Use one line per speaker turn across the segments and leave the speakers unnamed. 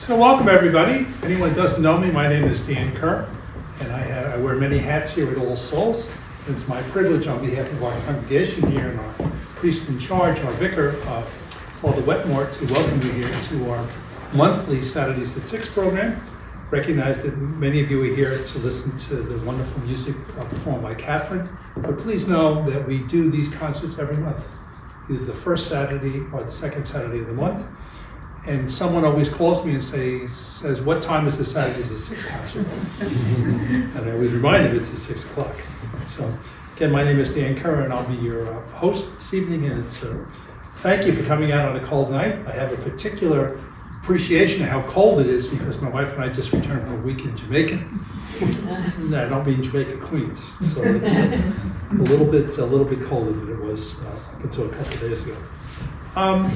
So welcome everybody. If anyone who doesn't know me, my name is Dan Kerr, and I wear many hats here at All Souls. It's my privilege on behalf of our congregation here and our priest in charge, our vicar, Father Wetmore, to welcome you here to our monthly Saturdays at 6 program. Recognize that many of you are here to listen to the wonderful music performed by Kathryn, but please know that we do these concerts every month, either the first Saturday or the second Saturday of the month. And someone always calls me and says, what time is the Saturdays at 6 concert? And I always remind them it's at 6 o'clock. So again, my name is Dan Kerr, and I'll be your host this evening. And it's thank you for coming out on a cold night. I have a particular appreciation of how cold it is because my wife and I just returned from a week in Jamaica. No, I don't mean Jamaica, Queens. So it's a little bit colder than it was up until a couple of days ago.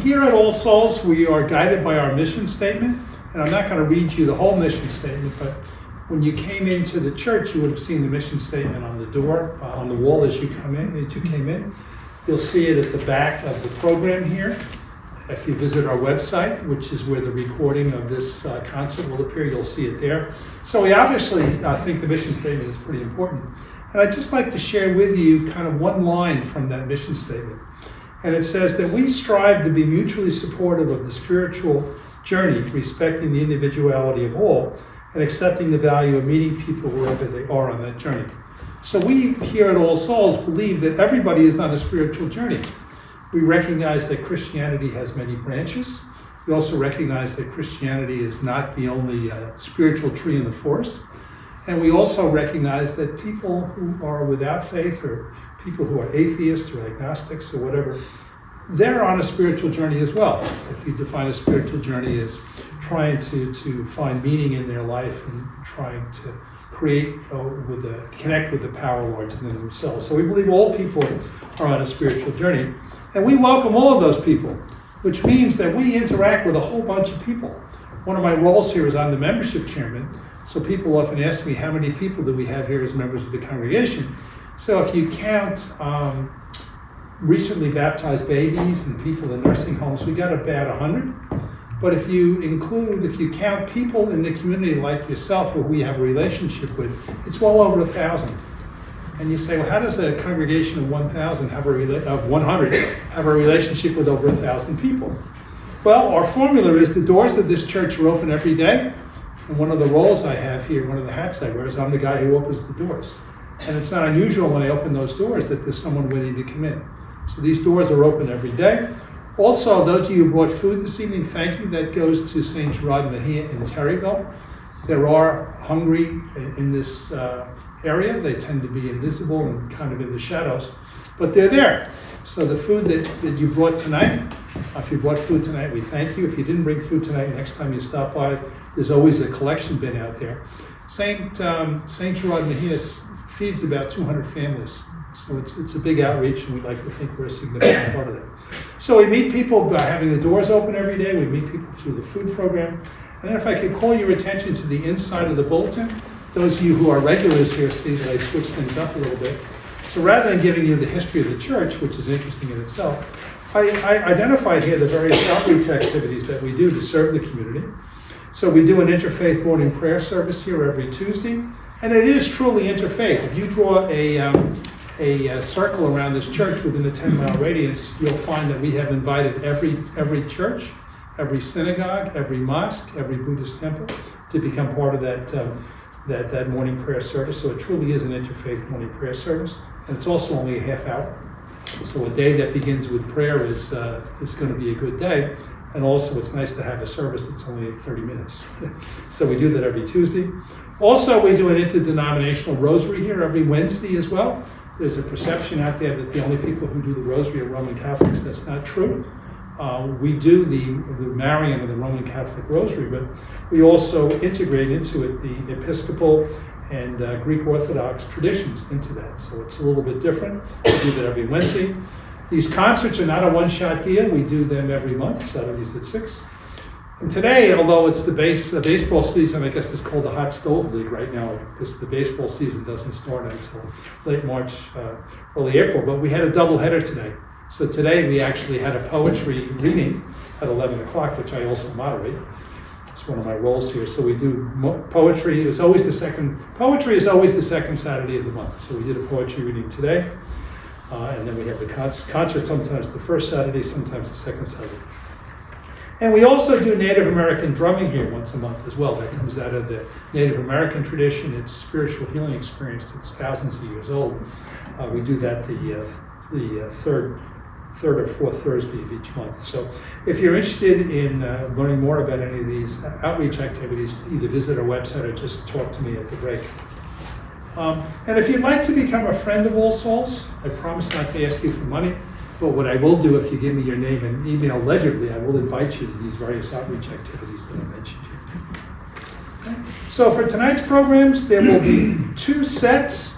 Here at All Souls, we are guided by our mission statement, and I'm not going to read you the whole mission statement, but when you came into the church, you would have seen the mission statement on the door, on the wall as you came in. You'll see it at the back of the program here. If you visit our website, which is where the recording of this concert will appear, you'll see it there. So we obviously think the mission statement is pretty important. And I'd just like to share with you kind of one line from that mission statement. And it says that we strive to be mutually supportive of the spiritual journey, respecting the individuality of all, and accepting the value of meeting people wherever they are on that journey. So we here at All Souls believe that everybody is on a spiritual journey. We recognize that Christianity has many branches. We also recognize that Christianity is not the only spiritual tree in the forest. And we also recognize that people who are without faith, or people who are atheists or agnostics or whatever, they're on a spiritual journey as well. If you define a spiritual journey as trying to find meaning in their life and trying to create connect with the power larger than themselves. So we believe all people are on a spiritual journey. And we welcome all of those people, which means that we interact with a whole bunch of people. One of my roles here is I'm the membership chairman. So people often ask me, how many people do we have here as members of the congregation? So if you count recently baptized babies and people in nursing homes, we got about 100. But if you count people in the community like yourself who we have a relationship with, it's well over 1,000. And you say, well, how does a congregation of 100 have a relationship with over 1,000 people? Well, our formula is the doors of this church are open every day. And one of the roles I have here, one of the hats I wear, is I'm the guy who opens the doors. And it's not unusual when I open those doors that there's someone waiting to come in. So these doors are open every day. Also, those of you who brought food this evening, thank you. That goes to St. Gerard Mejia in Terryville. There are hungry in this area. They tend to be invisible and kind of in the shadows, but they're there. So the food that you brought tonight, if you brought food tonight, we thank you. If you didn't bring food tonight, next time you stop by, there's always a collection bin out there. St. Gerard Mejia feeds about 200 families. So it's a big outreach, and we'd like to think we're a significant part of that. So we meet people by having the doors open every day. We meet people through the food program. And then if I could call your attention to the inside of the bulletin, those of you who are regulars here see that I switched things up a little bit. So rather than giving you the history of the church, which is interesting in itself, I identified here the various outreach activities that we do to serve the community. So we do an interfaith morning prayer service here every Tuesday, and it is truly interfaith. If you draw a circle around this church within a 10-mile radius, you'll find that we have invited every church, every synagogue, every mosque, every Buddhist temple to become part of that morning prayer service. So it truly is an interfaith morning prayer service, and it's also only a half hour. So a day that begins with prayer is going to be a good day. And also, it's nice to have a service that's only 30 minutes. So we do that every Tuesday. Also, we do an interdenominational rosary here every Wednesday as well. There's a perception out there that the only people who do the rosary are Roman Catholics. That's not true. We do the Marian or the Roman Catholic rosary, but we also integrate into it the Episcopal and Greek Orthodox traditions into that. So it's a little bit different. We do that every Wednesday. These concerts are not a one-shot deal. We do them every month, Saturdays at 6. And today, although it's the baseball season, I guess it's called the Hot Stove League right now, because the baseball season doesn't start until late March, early April, but we had a doubleheader today. So today we actually had a poetry reading at 11 o'clock, which I also moderate. It's one of my roles here. So we do poetry. It's always the second. Poetry is always the second Saturday of the month. So we did a poetry reading today, and then we have the concert. Sometimes the first Saturday, sometimes the second Saturday. And we also do Native American drumming here once a month as well. That comes out of the Native American tradition. It's spiritual healing experience that's thousands of years old. We do that the third or fourth Thursday of each month. So if you're interested in learning more about any of these outreach activities, either visit our website or just talk to me at the break. And if you'd like to become a friend of All Souls, I promise not to ask you for money, but what I will do if you give me your name and email legibly, I will invite you to these various outreach activities that I mentioned here. Okay. So for tonight's programs, there will be 2 sets,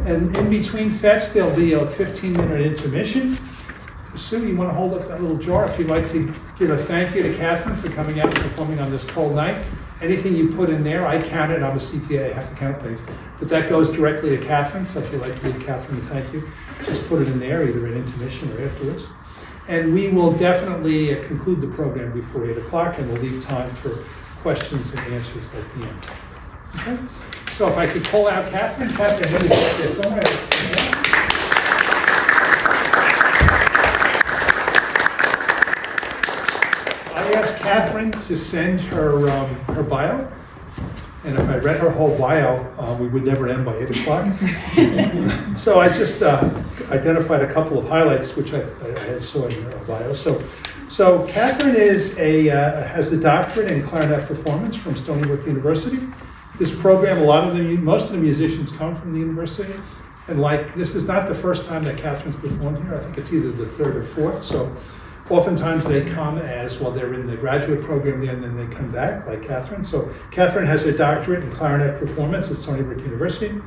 and in between sets, there'll be a 15-minute intermission. Sue, you want to hold up that little jar if you'd like to give a thank you to Kathryn for coming out and performing on this cold night. Anything you put in there, I count it. I'm a CPA, I have to count things. But that goes directly to Kathryn, so if you'd like to give Kathryn a thank you, just put it in there, either in intermission or afterwards. And we will definitely conclude the program before 8 o'clock, and we'll leave time for questions and answers at the end. Okay? So if I could pull out Kathryn. Kathryn, maybe there's somewhere. I asked Kathryn to send her bio, and if I read her whole bio, we would never end by 8 o'clock. So I just identified a couple of highlights, which I had saw in her bio. So Kathryn has a doctorate in clarinet performance from Stony Brook University. This program, most of the musicians come from the university, and this is not the first time that Kathryn's performed here. I think it's either the third or fourth. So oftentimes they come they're in the graduate program there, and then they come back, like Kathryn. So Kathryn has a doctorate in clarinet performance at Stony Brook University.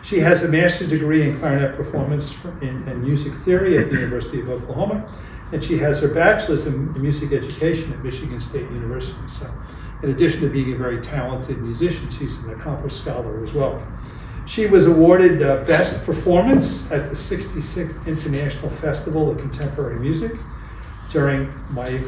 She has a master's degree in clarinet performance and music theory at the University of Oklahoma, and she has her bachelor's in music education at Michigan State University. So in addition to being a very talented musician, she's an accomplished scholar as well. She was awarded Best Performance at the 66th International Festival of Contemporary Music during my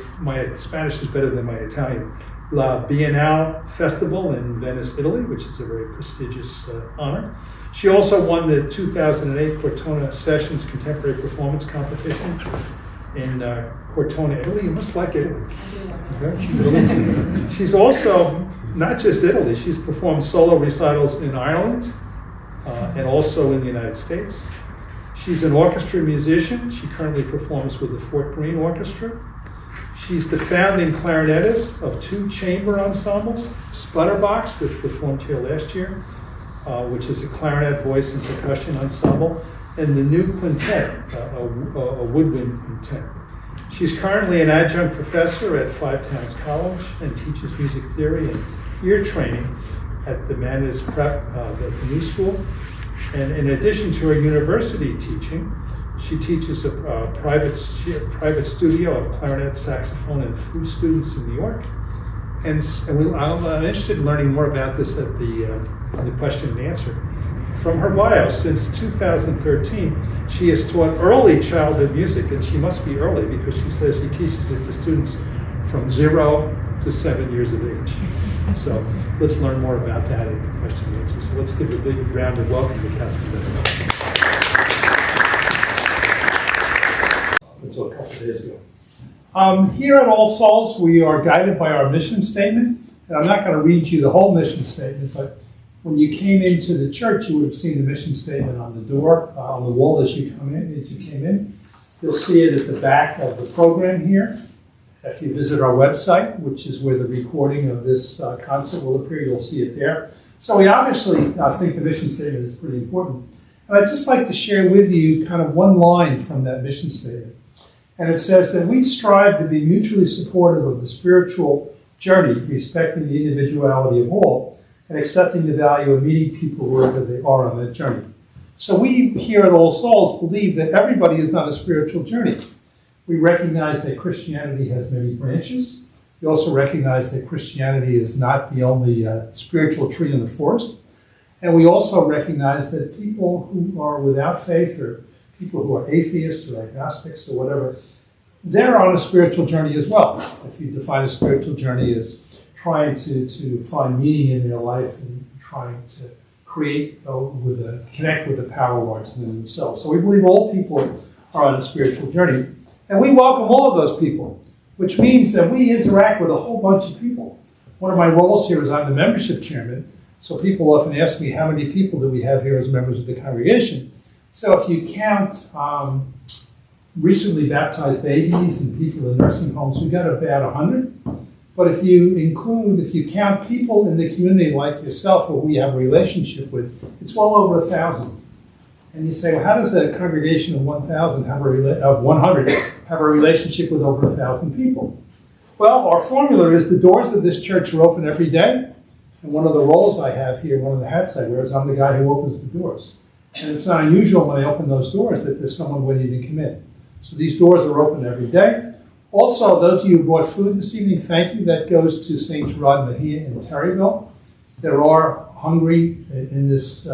Spanish is better than my Italian, La Biennale Festival in Venice, Italy, which is a very prestigious honor. She also won the 2008 Cortona Sessions Contemporary Performance Competition in Cortona, Italy. You must like Italy. Okay. She's also, not just Italy, she's performed solo recitals in Ireland and also in the United States. She's an orchestra musician. She currently performs with the Fort Greene Orchestra. She's the founding clarinetist of 2 chamber ensembles, Sputterbox, which performed here last year, which is a clarinet, voice, and percussion ensemble, and the new quintet, a woodwind quintet. She's currently an adjunct professor at Five Towns College and teaches music theory and ear training at the Mannes Prep, the new school. And in addition to her university teaching, she teaches a private studio of clarinet, saxophone, and flute students in New York. And I'm interested in learning more about this at the question and answer. From her bio, since 2013, she has taught early childhood music, and she must be early because she says she teaches it to students from 0 to 7 years of age. So let's learn more about that in the question and answer. So let's give a big round of welcome to Kathryn Vetter. Until a couple of days ago. Here at All Souls, we are guided by our mission statement. And I'm not going to read you the whole mission statement, but when you came into the church, you would have seen the mission statement on the door, on the wall as you came in. You'll see it at the back of the program here. If you visit our website, which is where the recording of this concert will appear, you'll see it there. So we obviously think the mission statement is pretty important. And I'd just like to share with you kind of one line from that mission statement. And it says that we strive to be mutually supportive of the spiritual journey, respecting the individuality of all, and accepting the value of meeting people wherever they are on that journey. So we here at All Souls believe that everybody is on a spiritual journey. We recognize that Christianity has many branches. We also recognize that Christianity is not the only spiritual tree in the forest. And we also recognize that people who are without faith, or people who are atheists or agnostics or whatever, they're on a spiritual journey as well. If you define a spiritual journey as trying to find meaning in their life and trying to create, connect with the power larger than themselves. So we believe all people are on a spiritual journey. And we welcome all of those people, which means that we interact with a whole bunch of people. One of my roles here is I'm the membership chairman, so people often ask me how many people do we have here as members of the congregation. So if you count recently baptized babies and people in nursing homes, we've got about 100. But if you count people in the community like yourself who we have a relationship with, it's well over 1,000. And you say, well, how does a congregation of 1,000 of 100 have a relationship with over 1,000 people? Well, our formula is the doors of this church are open every day. And one of the roles I have here, one of the hats I wear, is I'm the guy who opens the doors. And it's not unusual when I open those doors that there's someone waiting to come in. So these doors are open every day. Also, those of you who brought food this evening, thank you. That goes to St. Gerard Mejia in Terryville. There are hungry in this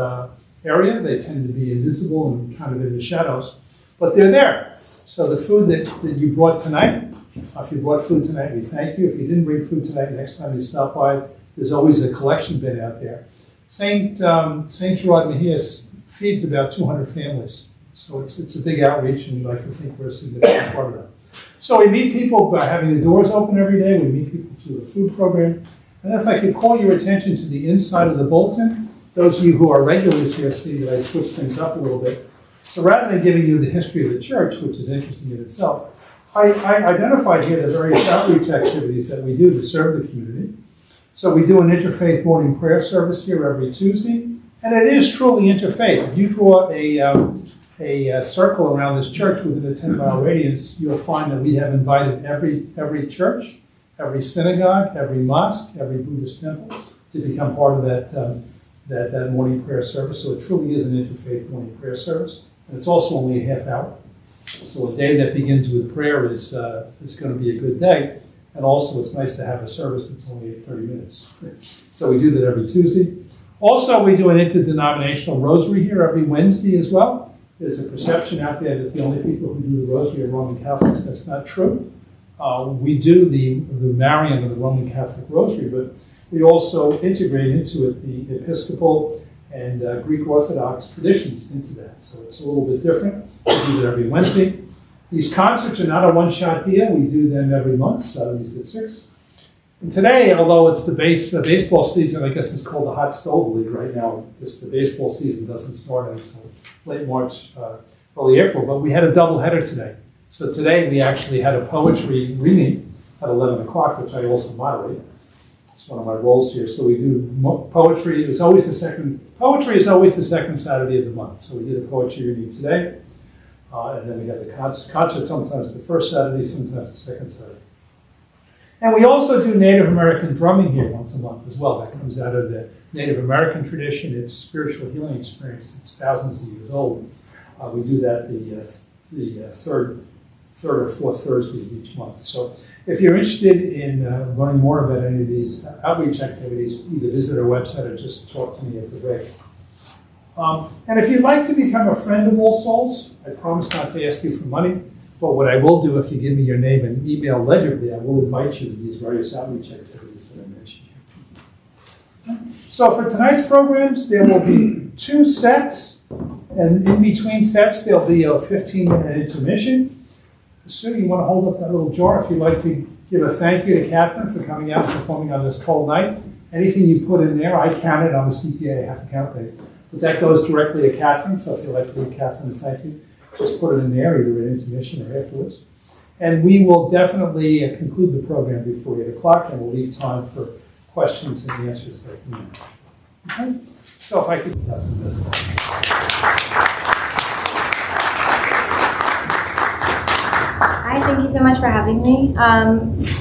area. They tend to be invisible and kind of in the shadows, but they're there. So the food that you brought tonight, if you brought food tonight, we thank you. If you didn't bring food tonight, next time you stop by, there's always a collection bin out there. St. Gerard Mejia feeds about 200 families. So it's a big outreach, and we like to think we're a significant part of that. So we meet people by having the doors open every day. We meet people through the food program. And if I could call your attention to the inside of the bulletin, those of you who are regulars here see that I switched things up a little bit. So rather than giving you the history of the church, which is interesting in itself, I identified here the various outreach activities that we do to serve the community. So we do an interfaith morning prayer service here every Tuesday, and it is truly interfaith. If you draw a circle around this church within a 10-mile radius, you'll find that we have invited every church, every synagogue, every mosque, every Buddhist temple to become part of that morning prayer service. So it truly is an interfaith morning prayer service, and it's also only a half hour. So a day that begins with prayer is going to be a good day, and also it's nice to have a service that's only 30 minutes. So we do that every Tuesday. Also, we do an interdenominational rosary here every Wednesday as well. There's a perception out there that the only people who do the rosary are Roman Catholics. That's not true. We do the Marian of the Roman Catholic rosary, but we also integrate into it the Episcopal and Greek Orthodox traditions into that. So it's a little bit different. We do that every Wednesday. These concerts are not a one-shot deal. We do them every month, Saturdays at 6. And today, although it's the baseball season, I guess it's called the Hot Stove League right now. The baseball season doesn't start until late March, early April, but we had a doubleheader today. So today we actually had a poetry reading at 11 o'clock, which I also moderate. It's one of my roles here. So we do poetry. Poetry is always the second Saturday of the month. So we did a poetry reading today. And then we have the concert sometimes the first Saturday, sometimes the second Saturday. And we also do Native American drumming here once a month as well. That comes out of the Native American tradition. It's spiritual healing experience. It's thousands of years old. We do that the third or fourth Thursday of each month. So if you're interested in learning more about any of these outreach activities, either visit our website or just talk to me at the break. And if you'd like to become a friend of All Souls, I promise not to ask you for money, but what I will do if you give me your name and email legibly, I will invite you to these various outreach activities that I mentioned here. So for tonight's programs, there will be 2 sets, and in between sets, there'll be a 15-minute intermission. Sue, you want to hold up that little jar if you'd like to give a thank you to Kathryn for coming out and performing on this cold night. Anything you put in there, I count it. I'm a CPA, I have to count things. But that goes directly to Kathryn, so if you'd like to give Kathryn a thank you, just put it in there, either at intermission or afterwards. And we will definitely conclude the program before 8 o'clock, and we'll leave time for questions and answers that you need. Okay? So if I could...
Hi, thank you so much for having me.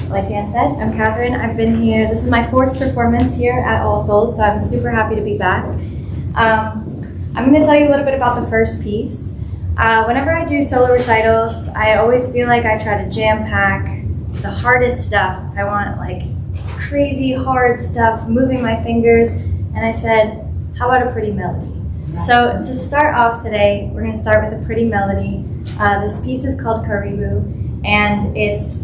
Like Dan said, I'm Kathryn. I've been here, this is my 4th performance here at All Souls, so I'm super happy to be back. I'm going to tell you a little bit about the first piece. Whenever I do solo recitals, I always feel like I try to jam-pack the hardest stuff. I want like crazy hard stuff, moving my fingers, and I said, how about a pretty melody? So to start off today, we're going to start with a pretty melody. This piece is called Karibu, and it's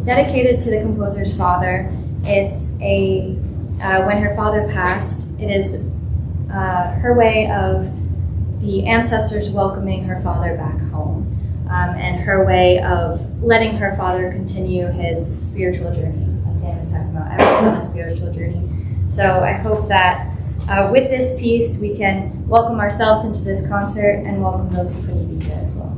dedicated to the composer's father. It's when her father passed, it is her way of the ancestors welcoming her father back home, and her way of letting her father continue his spiritual journey, as Dan was talking about. Everyone's on a spiritual journey. So I hope that with this piece, we can welcome ourselves into this concert and welcome those who couldn't be here as well.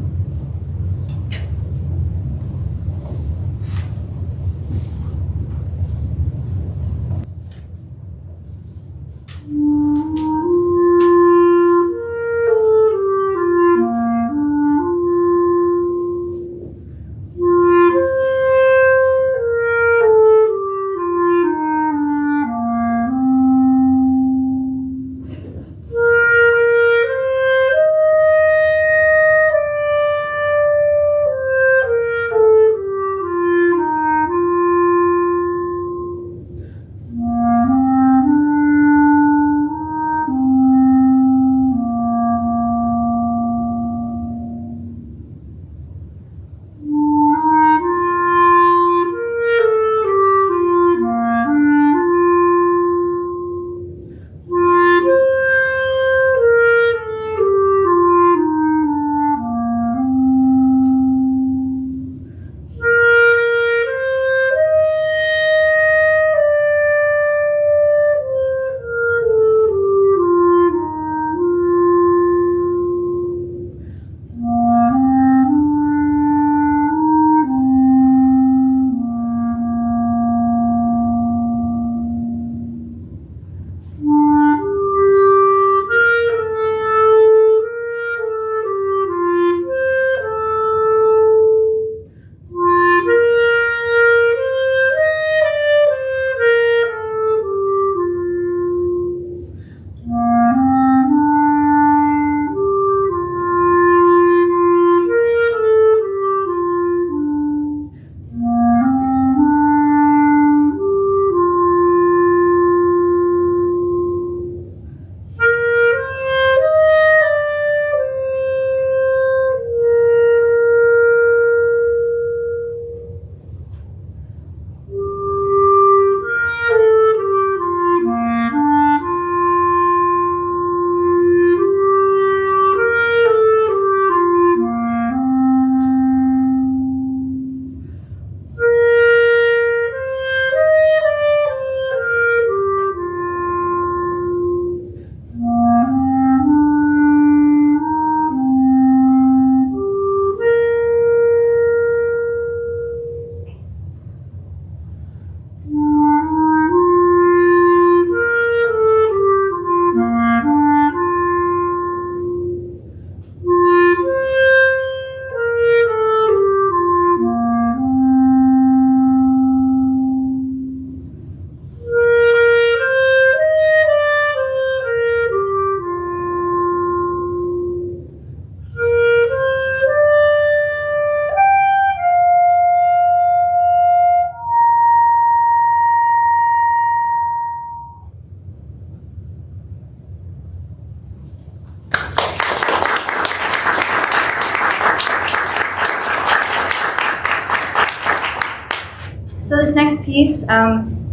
So this next piece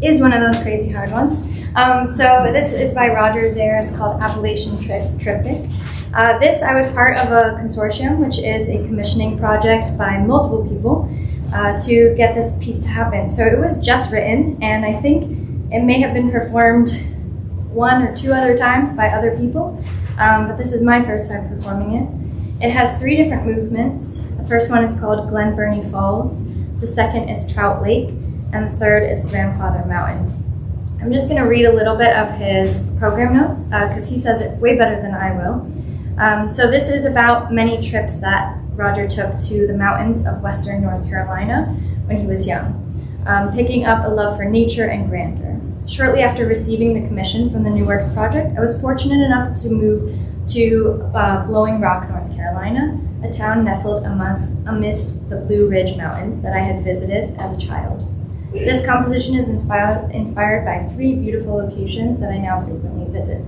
is one of those crazy hard ones. So this is by Roger Zare. It's called Appalachian Triptych. This, I was part of a consortium, which is a commissioning project by multiple people to get this piece to happen. So it was just written, and I think it may have been performed 1 or 2 other times by other people, but this is my first time performing it. It has 3 different movements. The first one is called Glen Burnie Falls, the second is Trout Lake, and the third is Grandfather Mountain. I'm just going to read a little bit of his program notes because he says it way better than I will. So this is about many trips that Roger took to the mountains of western North Carolina when he was young, picking up a love for nature and grandeur. Shortly after receiving the commission from the New Works project, I was fortunate enough to move to Blowing Rock, North Carolina, a town nestled amidst the Blue Ridge Mountains that I had visited as a child. This composition is inspired by 3 beautiful locations that I now frequently visit.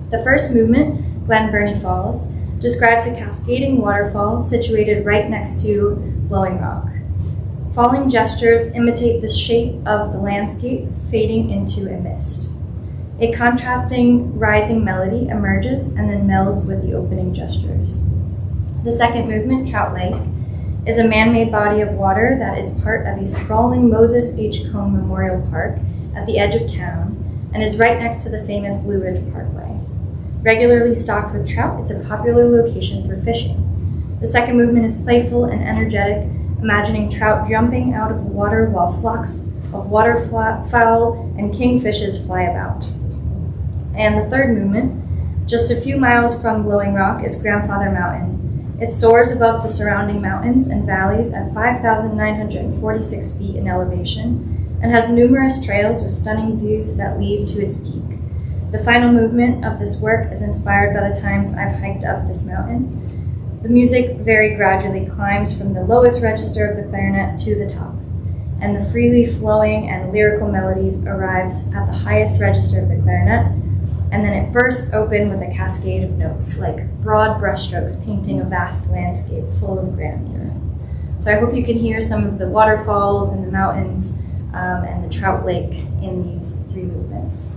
The first movement, Glen Burnie Falls, describes a cascading waterfall situated right next to Blowing Rock. Falling gestures imitate the shape of the landscape fading into a mist. A contrasting rising melody emerges and then melds with the opening gestures. The second movement, Trout Lake, is a man-made body of water that is part of a sprawling Moses H. Cone Memorial Park at the edge of town and is right next to the famous Blue Ridge Parkway. Regularly stocked with trout, it's a popular location for fishing. The second movement is playful and energetic, imagining trout jumping out of the water while flocks of waterfowl and kingfishes fly about. And the third movement, just a few miles from Blowing Rock, is Grandfather Mountain. It soars above the surrounding mountains and valleys at 5,946 feet in elevation and has numerous trails with stunning views that lead to its peak. The final movement of this work is inspired by the times I've hiked up this mountain. The music very gradually climbs from the lowest register of the clarinet to the top, and the freely flowing and lyrical melodies arrives at the highest register of the clarinet, and then it bursts open with a cascade of notes, like broad brushstrokes painting a vast landscape full of grandeur. So I hope you can hear some of the waterfalls and the mountains and the trout lake in these three movements.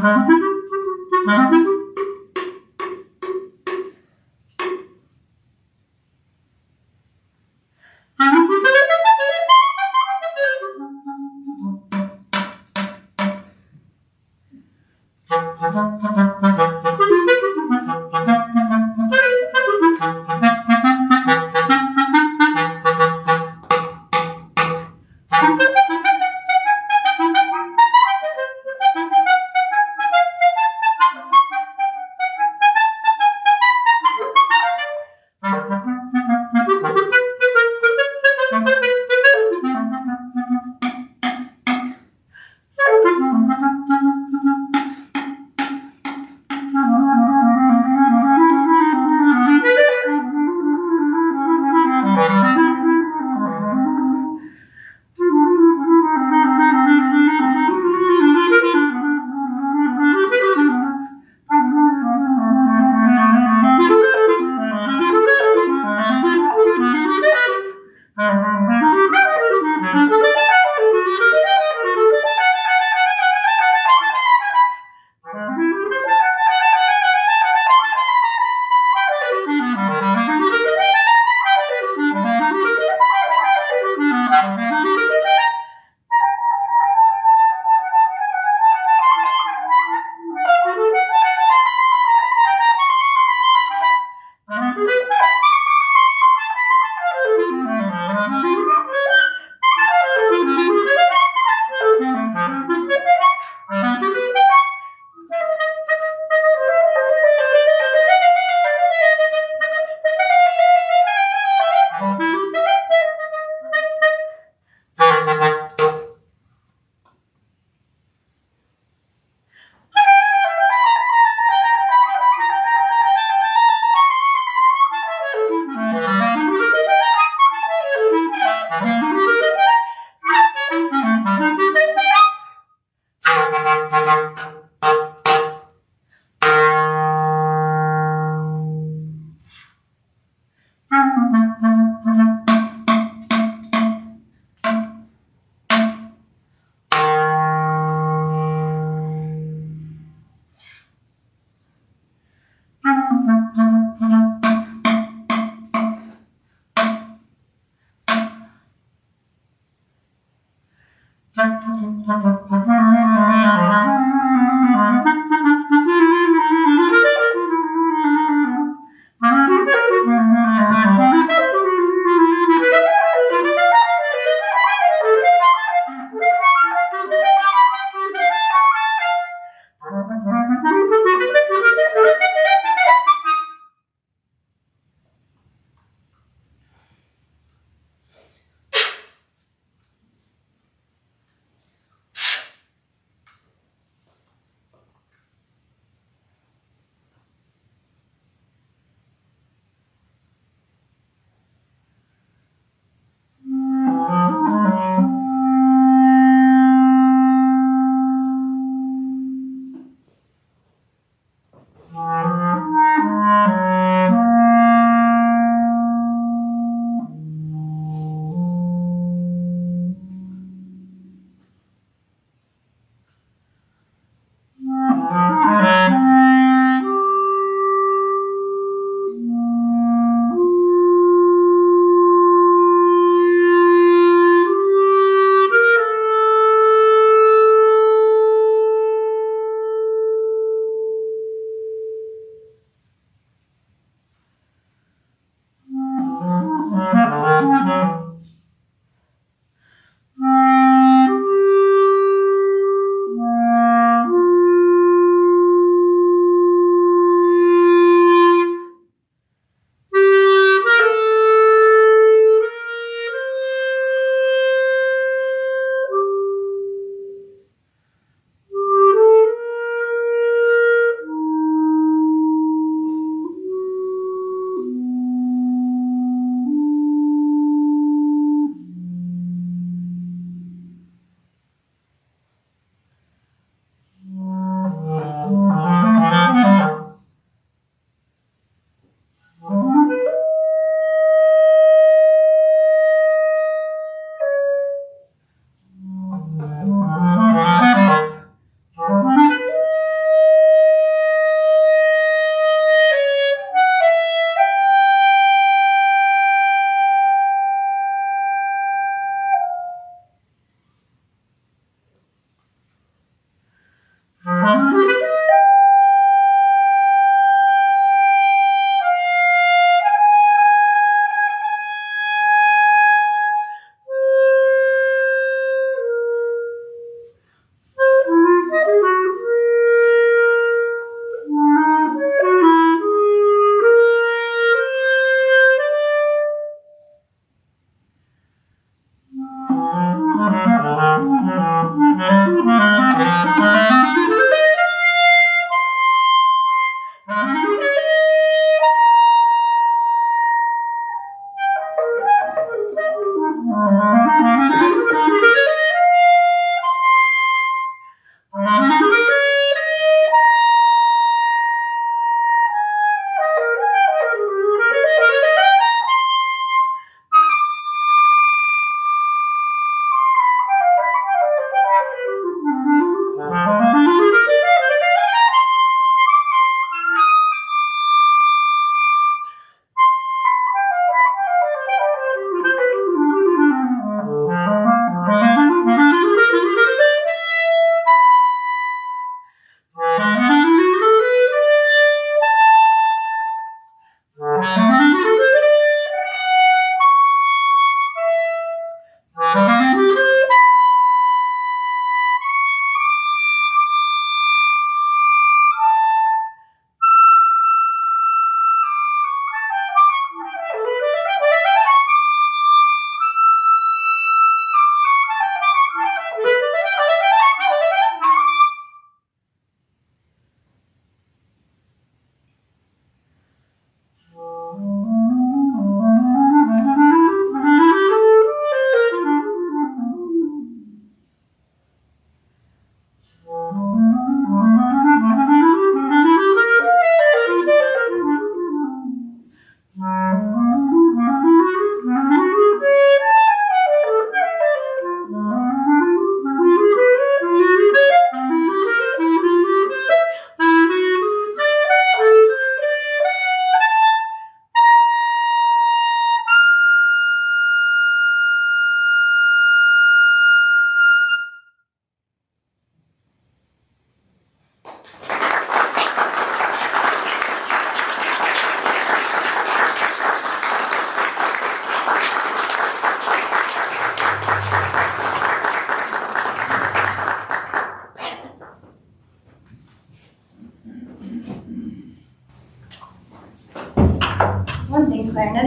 Thank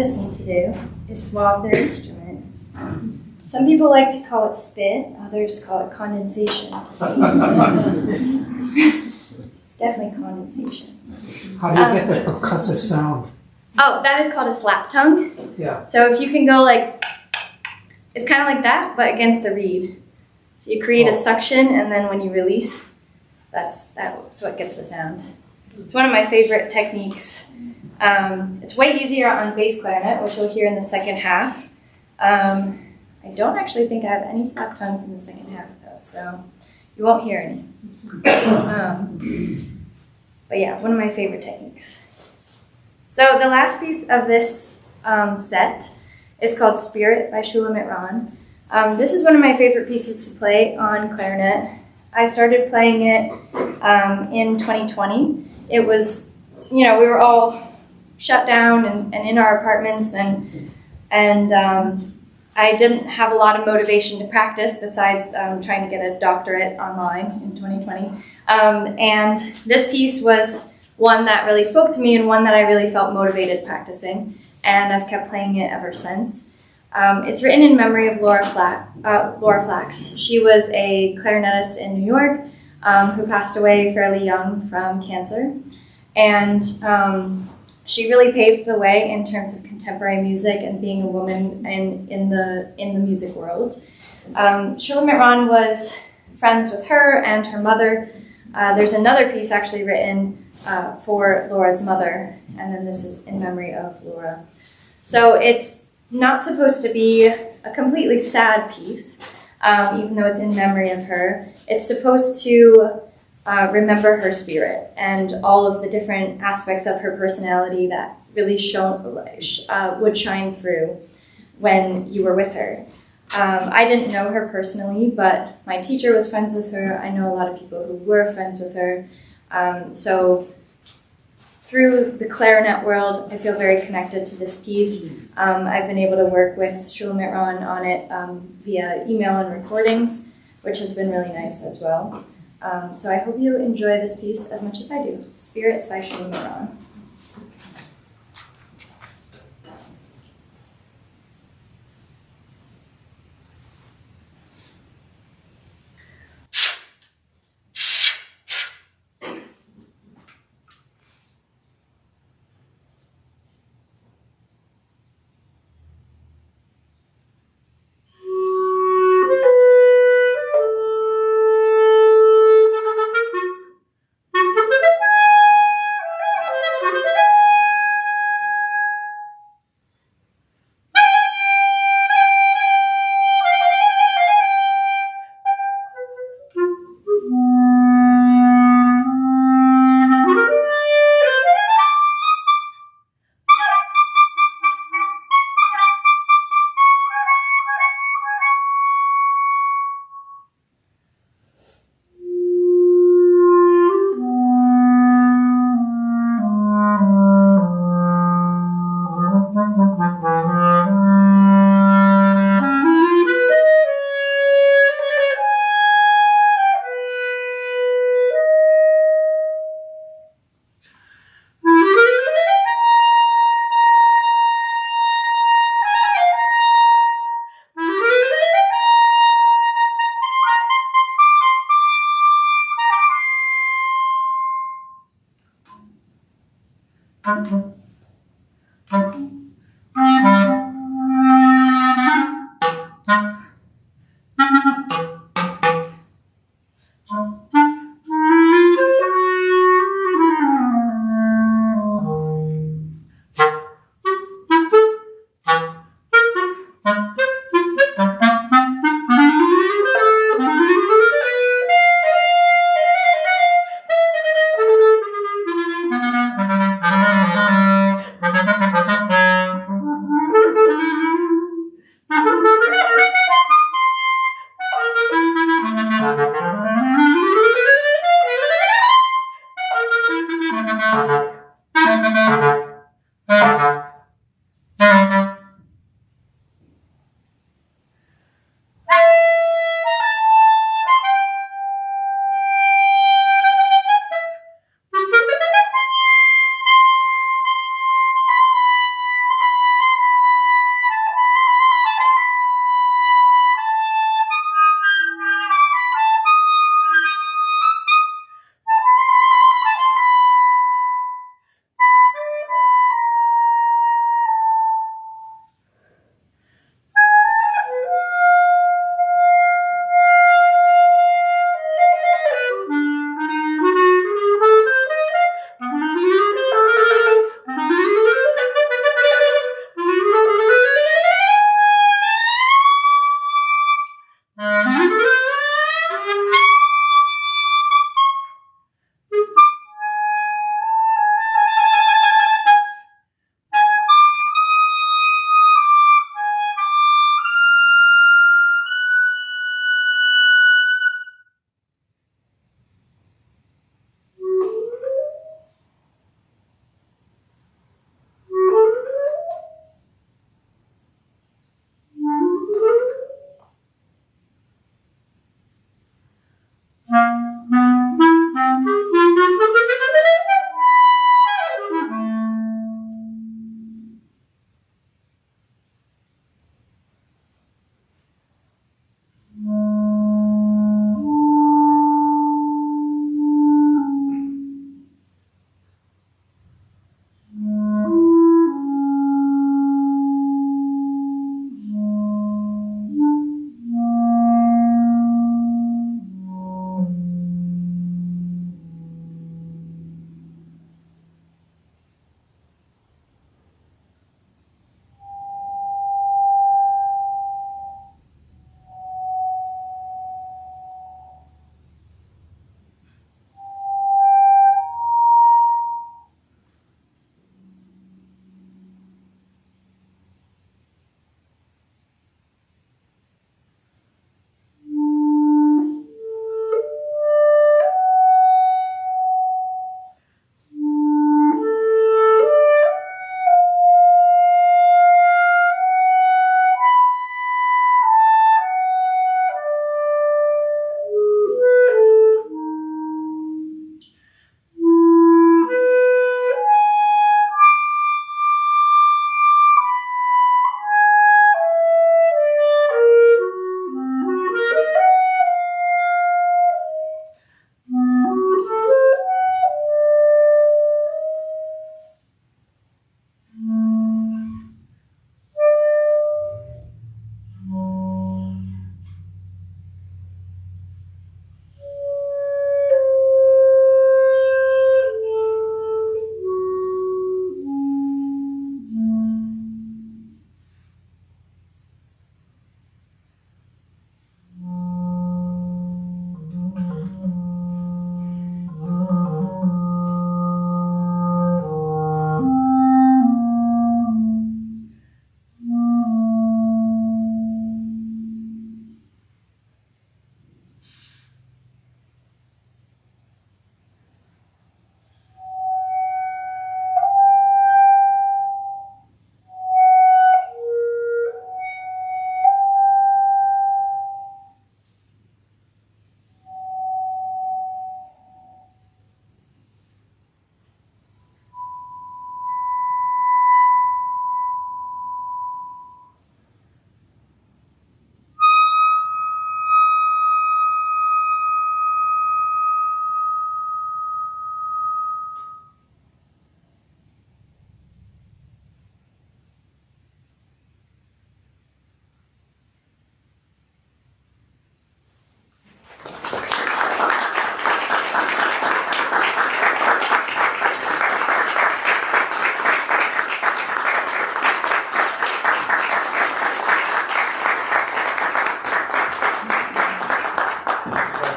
clarinetists need to do is swab their instrument. Some people like to call it spit, others call it condensation. It's definitely condensation.
How do you get the percussive sound?
Oh, that is called a slap tongue.
Yeah.
So if you can go like, it's kind of like that, but against the reed. So you create a suction, and then when you release, that's what gets the sound. It's one of my favorite techniques. It's way easier on bass clarinet, which you'll hear in the second half. I don't actually think I have any slap tongues in the second half, though, so you won't hear any. But yeah, one of my favorite techniques. So the last piece of this set is called Spirit by Shulamit Ron. This is one of my favorite pieces to play on clarinet. I started playing it in 2020. It was, we were all shut down and in our apartments, and I didn't have a lot of motivation to practice besides trying to get a doctorate online in 2020. And this piece was one that really spoke to me and one that I really felt motivated practicing, and I've kept playing it ever since. It's written in memory of Laura Flax. She was a clarinetist in New York who passed away fairly young from cancer. And she really paved the way in terms of contemporary music and being a woman in the music world. Shulamit Ron was friends with her and her mother. There's another piece actually written for Laura's mother, and then this is in memory of Laura. So it's not supposed to be a completely sad piece, even though it's in memory of her. It's supposed to remember her spirit and all of the different aspects of her personality that really would shine through when you were with her. I didn't know her personally, but my teacher was friends with her. I know a lot of people who were friends with her. So through the clarinet world, I feel very connected to this piece. I've been able to work with Shulamit Ron on it via email and recordings, which has been really nice as well. So I hope you enjoy this piece as much as I do. Spirit by Shulamit Ron.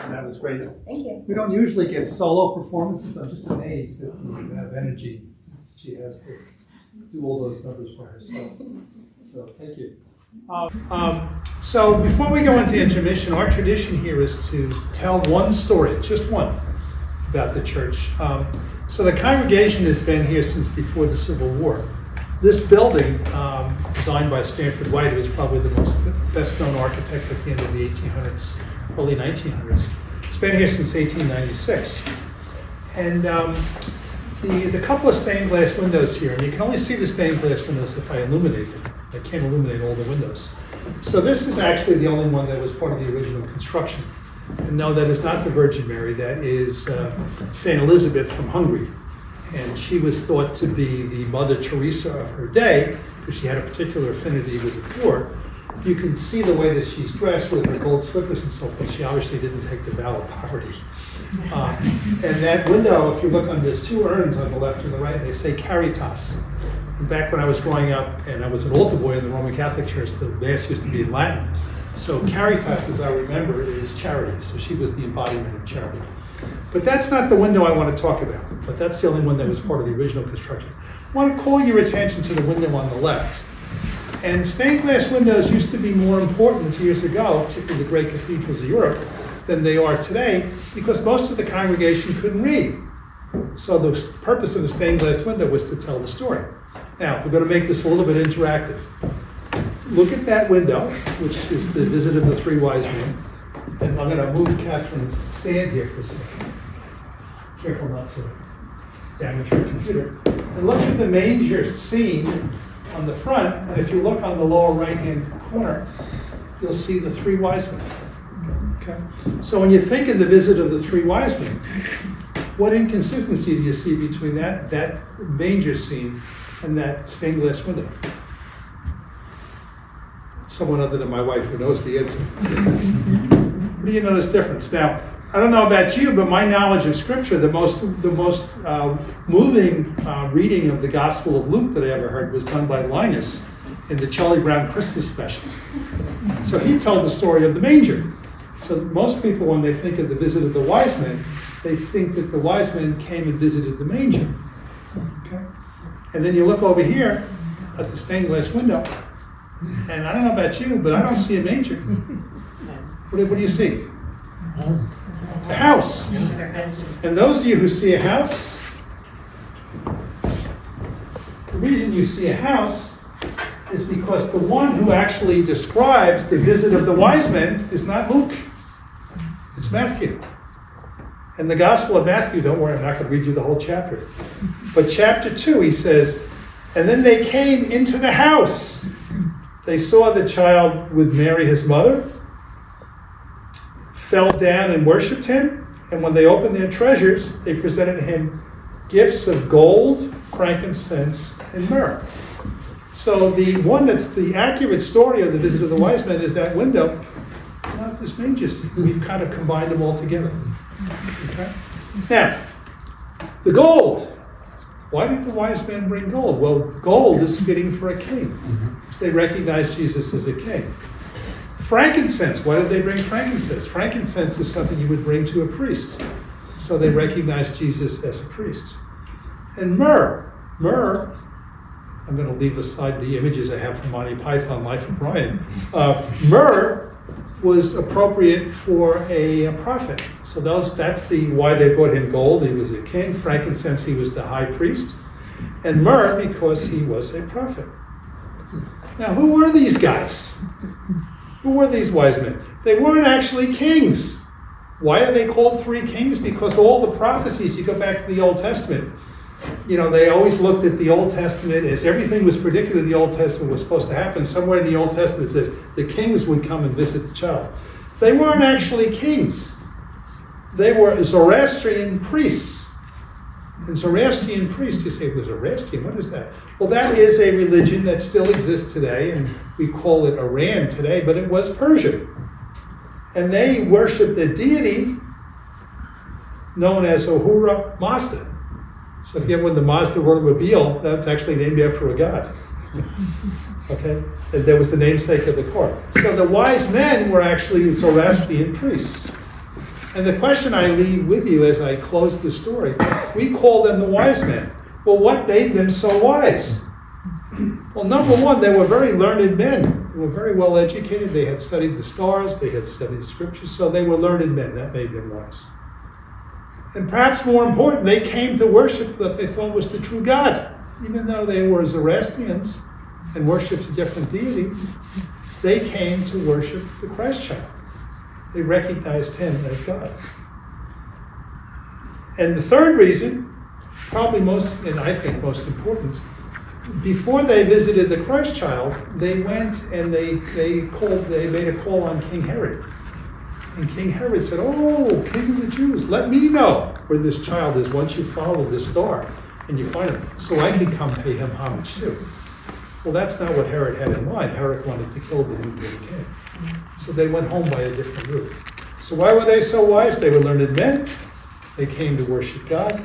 That was great.
Thank you.
We don't usually get solo performances. I'm just amazed at the amount of energy she has to do all those numbers for herself. So thank you. So before we go into intermission, our tradition here is to tell one story, just one, about the church. So the congregation has been here since before the Civil War. This building, designed by Stanford White, who was probably the best known architect at the end of the 1800s, early 1900s, it's been here since 1896. And the couple of stained glass windows here, and you can only see the stained glass windows if I illuminate them. I can't illuminate all the windows. So this is actually the only one that was part of the original construction. And no, that is not the Virgin Mary, that is St. Elizabeth from Hungary. And she was thought to be the Mother Teresa of her day, because she had a particular affinity with the poor. You can see the way that she's dressed with her gold slippers and so forth. She obviously didn't take the vow of poverty. And that window, if you look on, there's two urns on the left and the right, they say Caritas. And back when I was growing up and I was an altar boy in the Roman Catholic Church, the Mass used to be in Latin. So Caritas, as I remember, is charity. So she was the embodiment of charity. But that's not the window I want to talk about. But that's the only one that was part of the original construction. I want to call your attention to the window on the left. And stained glass windows used to be more important years ago, particularly the great cathedrals of Europe, than they are today, because most of the congregation couldn't read. So the purpose of the stained glass window was to tell the story. Now, we're going to make this a little bit interactive. Look at that window, which is the visit of the three wise men. And I'm going to move Kathryn's stand here for a second. Careful not to damage your computer. And look at the manger scene on the front. And if you look on the lower right-hand corner, you'll see the three wise men. Okay? So when you think of the visit of the three wise men, what inconsistency do you see between that manger scene and that stained glass window? Someone other than my wife who knows the answer. What do you notice difference? Now, I don't know about you, but my knowledge of Scripture, the most moving reading of the Gospel of Luke that I ever heard was done by Linus in the Charlie Brown Christmas special. So he told the story of the manger. So most people, when they think of the visit of the wise men, they think that the wise men came and visited the manger. Okay? And then you look over here at the stained glass window, and I don't know about you, but I don't see a manger. What do you see? A house. And those of you who see a house, the reason you see a house is because the one who actually describes the visit of the wise men is not Luke. It's Matthew. And the Gospel of Matthew, don't worry, I'm not going to read you the whole chapter. But chapter 2, he says, and then they came into the house. They saw the child with Mary, his mother, fell down and worshipped him. And when they opened their treasures, they presented him gifts of gold, frankincense, and myrrh. So the one that's the accurate story of the visit of the wise men is that window, not this manger scene. We've kind of combined them all together. Okay? Now, the gold. Why did the wise men bring gold? Well, gold is fitting for a king. So they recognized Jesus as a king. Frankincense. Why did they bring frankincense? Frankincense is something you would bring to a priest. So they recognized Jesus as a priest. And myrrh. Myrrh, I'm going to leave aside the images I have from Monty Python, Life of Brian. Myrrh was appropriate for a prophet. So that's why they brought him gold. He was a king. Frankincense, he was the high priest. And myrrh, because he was a prophet. Now, who were these guys? Who were these wise men? They weren't actually kings. Why are they called three kings? Because all the prophecies, you go back to the Old Testament, they always looked at the Old Testament as everything was predicted in the Old Testament was supposed to happen. Somewhere in the Old Testament it says the kings would come and visit the child. They weren't actually kings. They were Zoroastrian priests. And Zoroastrian priests, you say, well, Zoroastrian, what is that? Well, that is a religion that still exists today, and we call it Iran today, but it was Persia. And they worshipped a deity known as Ahura Mazda. So if you have one of the Mazda automobile, that's actually named after a god. Okay? And that was the namesake of the car. So the wise men were actually Zoroastrian priests. And the question I leave with you as I close the story, we call them the wise men. Well, what made them so wise? Well, number one, they were very learned men. They were very well educated. They had studied the stars. They had studied scripture. So they were learned men. That made them wise. And perhaps more important, they came to worship what they thought was the true God. Even though they were Zoroastrians and worshipped a different deity, they came to worship the Christ child. They recognized him as God. And the third reason, probably most, and I think most important, before they visited the Christ child, they went and they made a call on King Herod. And King Herod said, "Oh, King of the Jews, let me know where this child is once you follow this star and you find him, so I can come pay him homage too." Well, that's not what Herod had in mind. Herod wanted to kill the newborn king. So they went home by a different route. So why were they so wise? They were learned men. They came to worship God,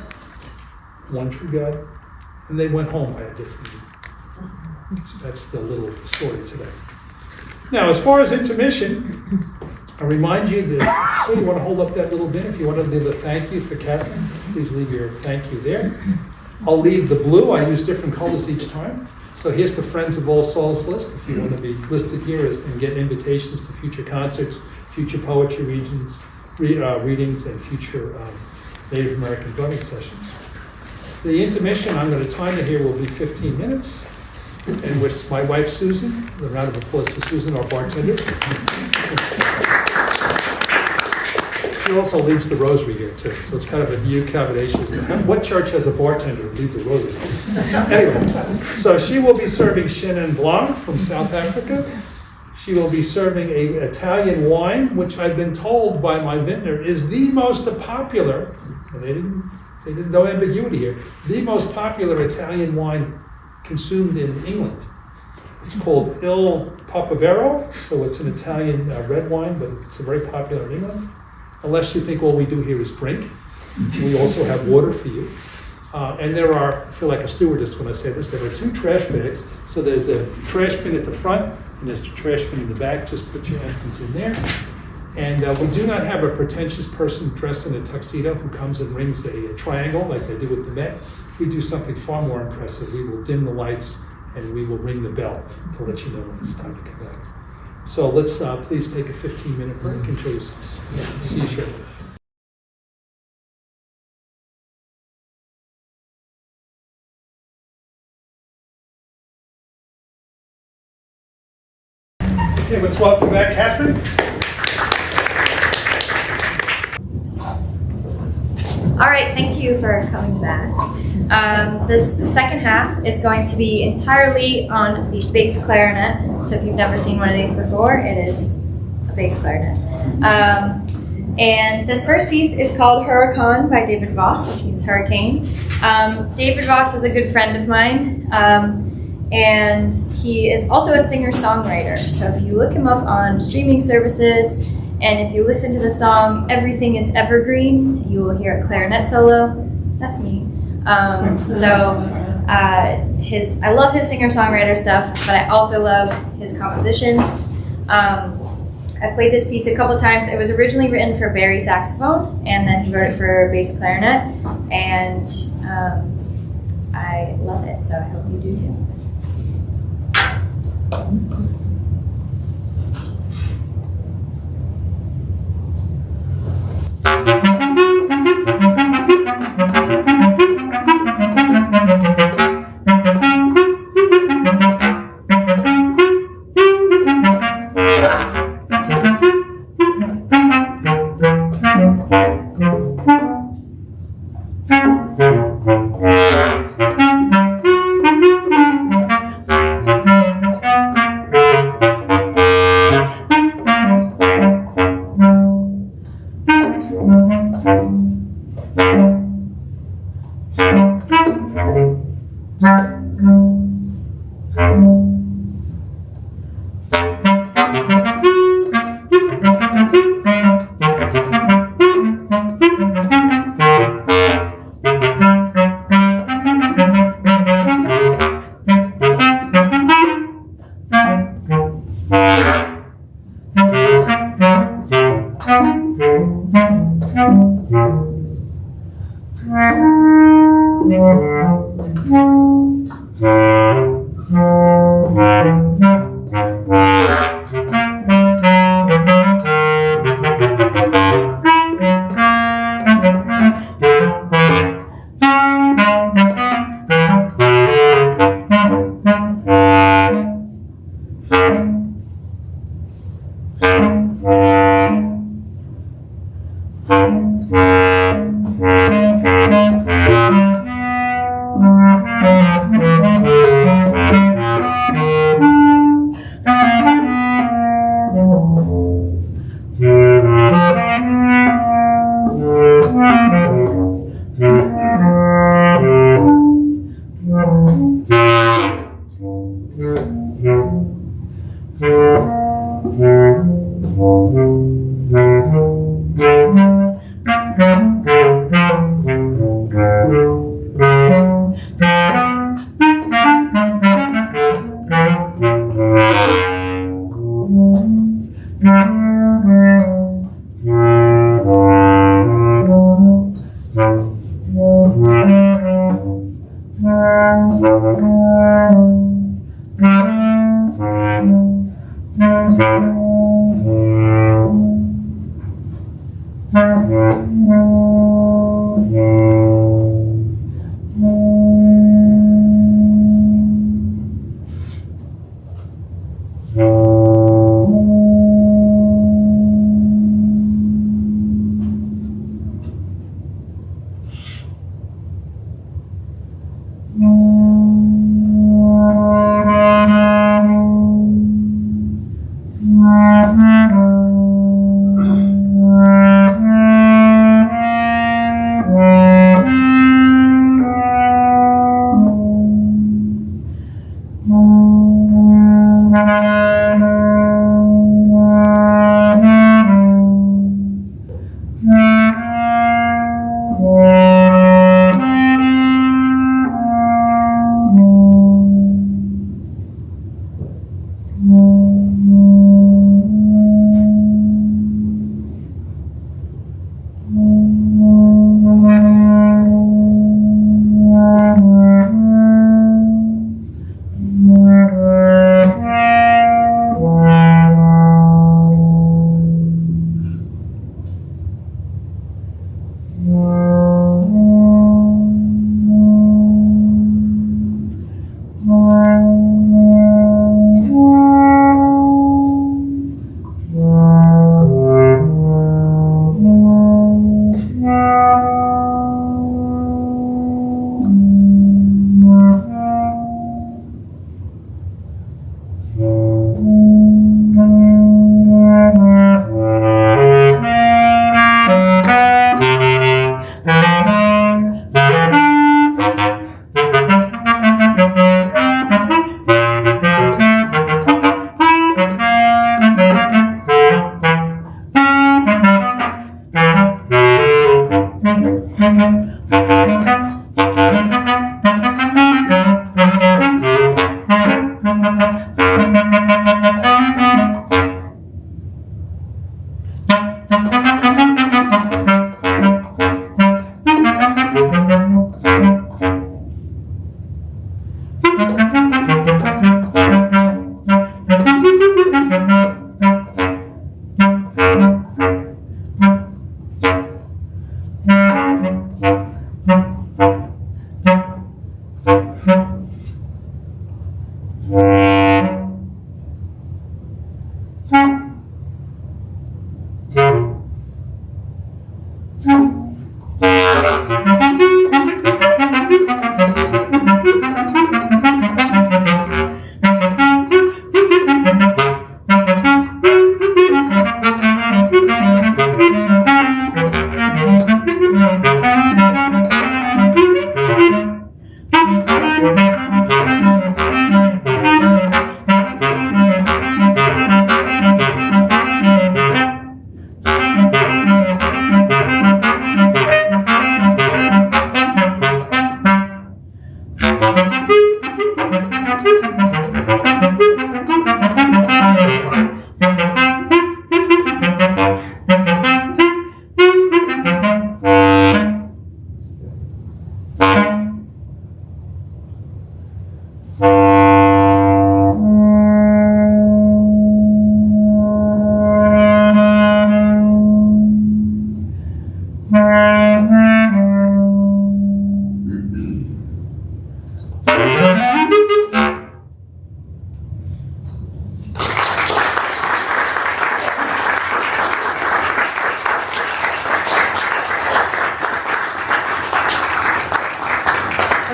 one true God, and they went home by a different route. So that's the little story today. Now, as far as intermission, I remind you that, so you want to hold up that little bin. If you want to leave a thank you for Kathryn, please leave your thank you there. I'll leave the blue. I use different colors each time. So here's the Friends of All Souls list. If you want to be listed here and get invitations to future concerts, future poetry readings, and future Native American drumming sessions. The intermission, I'm going to time it here, will be 15 minutes. And with my wife, Susan, a round of applause for Susan, our bartender. She also leads the rosary here too, so it's kind of a new combination. What church has a bartender who leads a rosary? Anyway, so she will be serving Chenin Blanc from South Africa. She will be serving a Italian wine, which I've been told by my vintner is the most popular, and they didn't no ambiguity here, the most popular Italian wine consumed in England. It's called Il Papavero, so it's an Italian red wine, but it's very popular in England. Unless you think all we do here is drink. We also have water for you. And there are, I feel like a stewardess when I say this, there are 2 trash bags. So there's a trash bin at the front, and there's a trash bin in the back. Just put your empties in there. And we do not have a pretentious person dressed in a tuxedo who comes and rings a triangle like they do with the Met. We do something far more impressive. We will dim the lights and we will ring the bell to let you know when it's time to come back. So let's please take a 15-minute break. Enjoy yourselves. See you shortly. Okay, let's welcome back Kathryn.
All right, thank you for coming back. This second half is going to be entirely on the bass clarinet. So if you've never seen one of these before, it is a bass clarinet. And this first piece is called Huracan by David Voss, which means hurricane. David Voss is a good friend of mine, and he is also a singer-songwriter. So if you look him up on streaming services, and if you listen to the song Everything is Evergreen, you will hear a clarinet solo. That's me. I love his singer-songwriter stuff, but I also love his compositions. I've played this piece a couple times. It was originally written for Barry saxophone, and then he wrote it for bass clarinet, and I love it, so I hope you do too.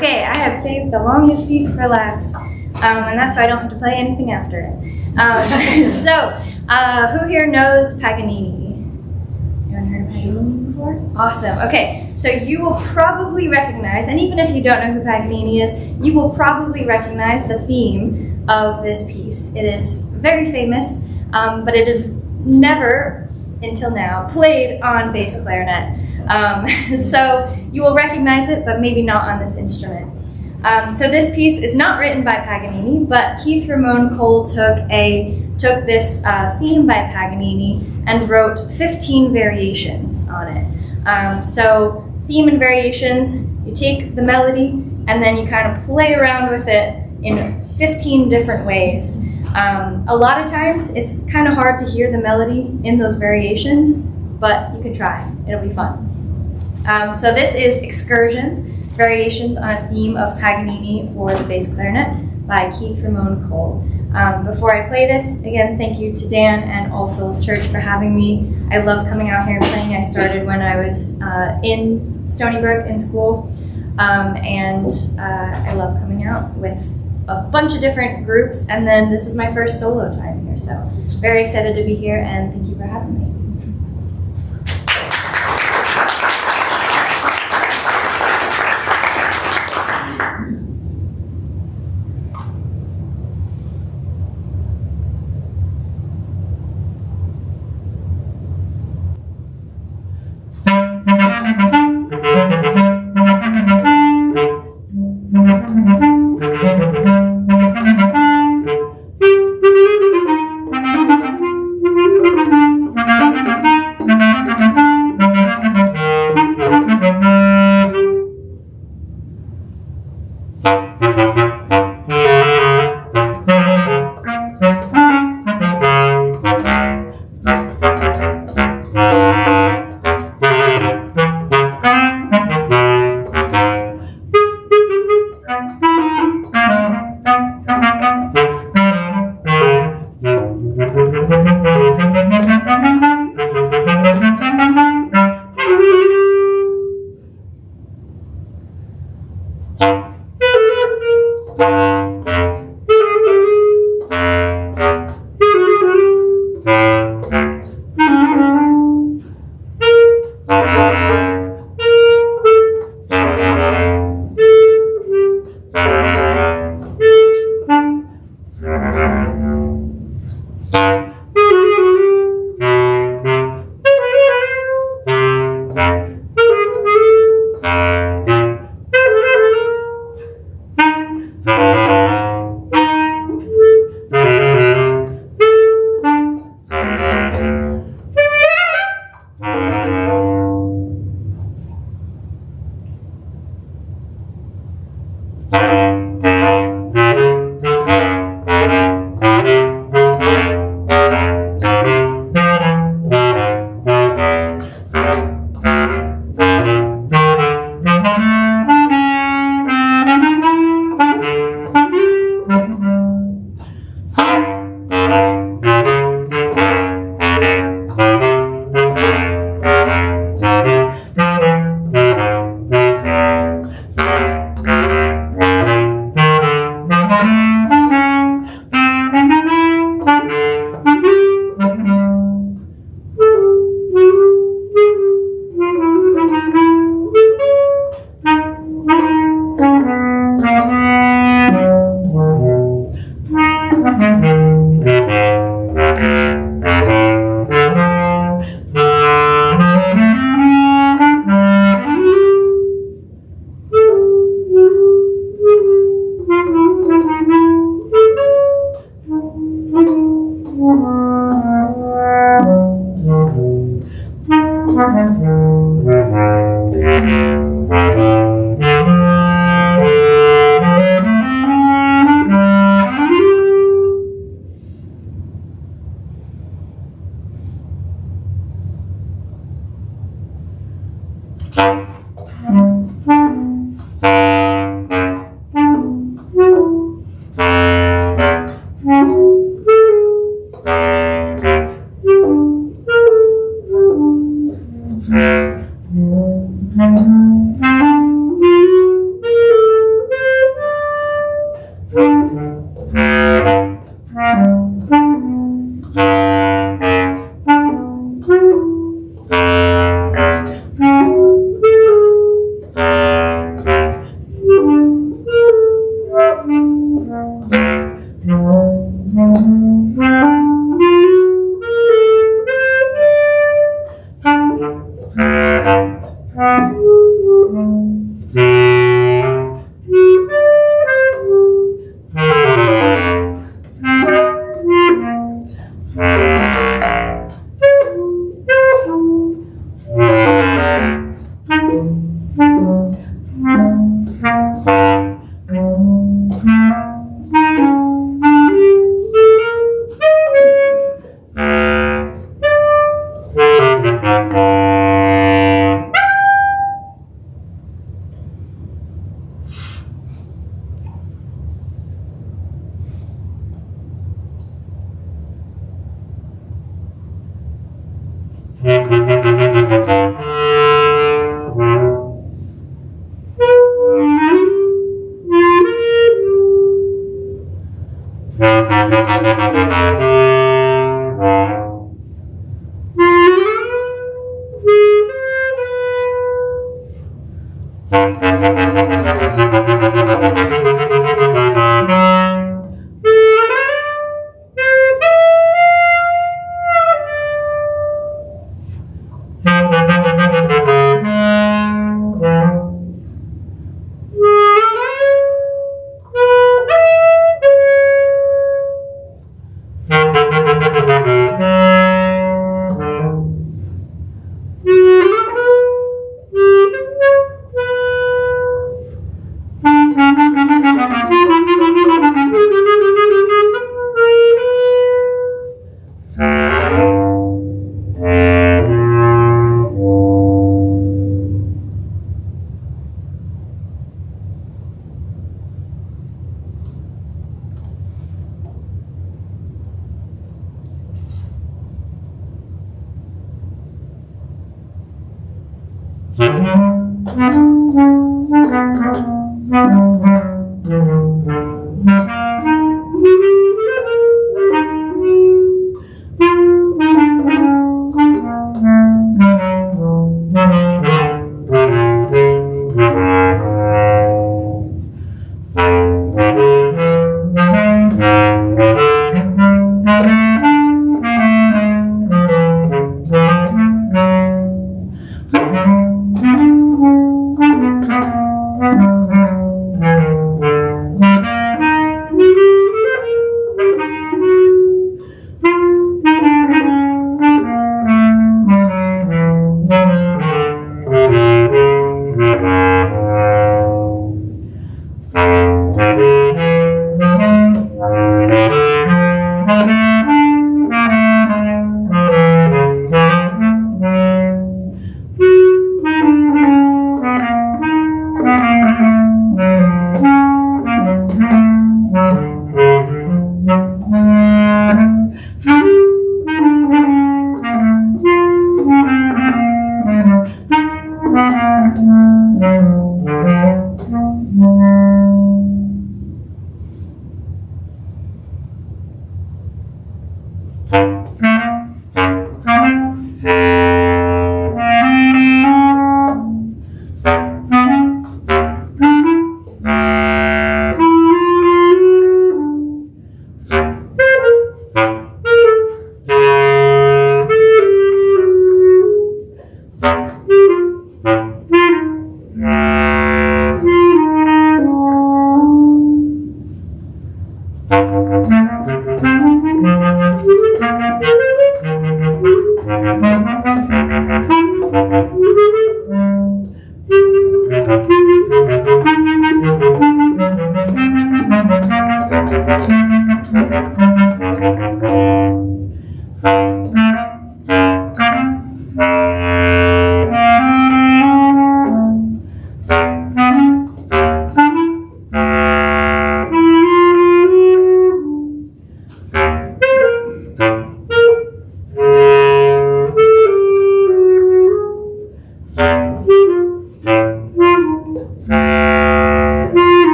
Okay, I have saved the longest piece for last, and that's so I don't have to play anything after it. Who here knows Paganini? Anyone heard of Paganini before? Awesome. Okay, so you will probably recognize, and even if you don't know who Paganini is, you will probably recognize the theme of this piece. It is very famous, but it is never, until now, played on bass clarinet. So you will recognize it, but maybe not on this instrument. So this piece is not written by Paganini, but Keith Ramon Cole took this theme by Paganini and wrote 15 variations on it. So theme and variations, you take the melody and then you kind of play around with it in 15 different ways. A lot of times it's kind of hard to hear the melody in those variations, but you can try. It'll be fun. So this is Excursions, Variations on a Theme of Paganini for the Bass Clarinet by Keith Ramon Cole. Before I play this, again, thank you to Dan and All Souls Church for having me. I love coming out here and playing. I started when I was in Stony Brook in school, and I love coming out with a bunch of different groups, and then this is my first solo time here, so very excited to be here, and thank you for having me.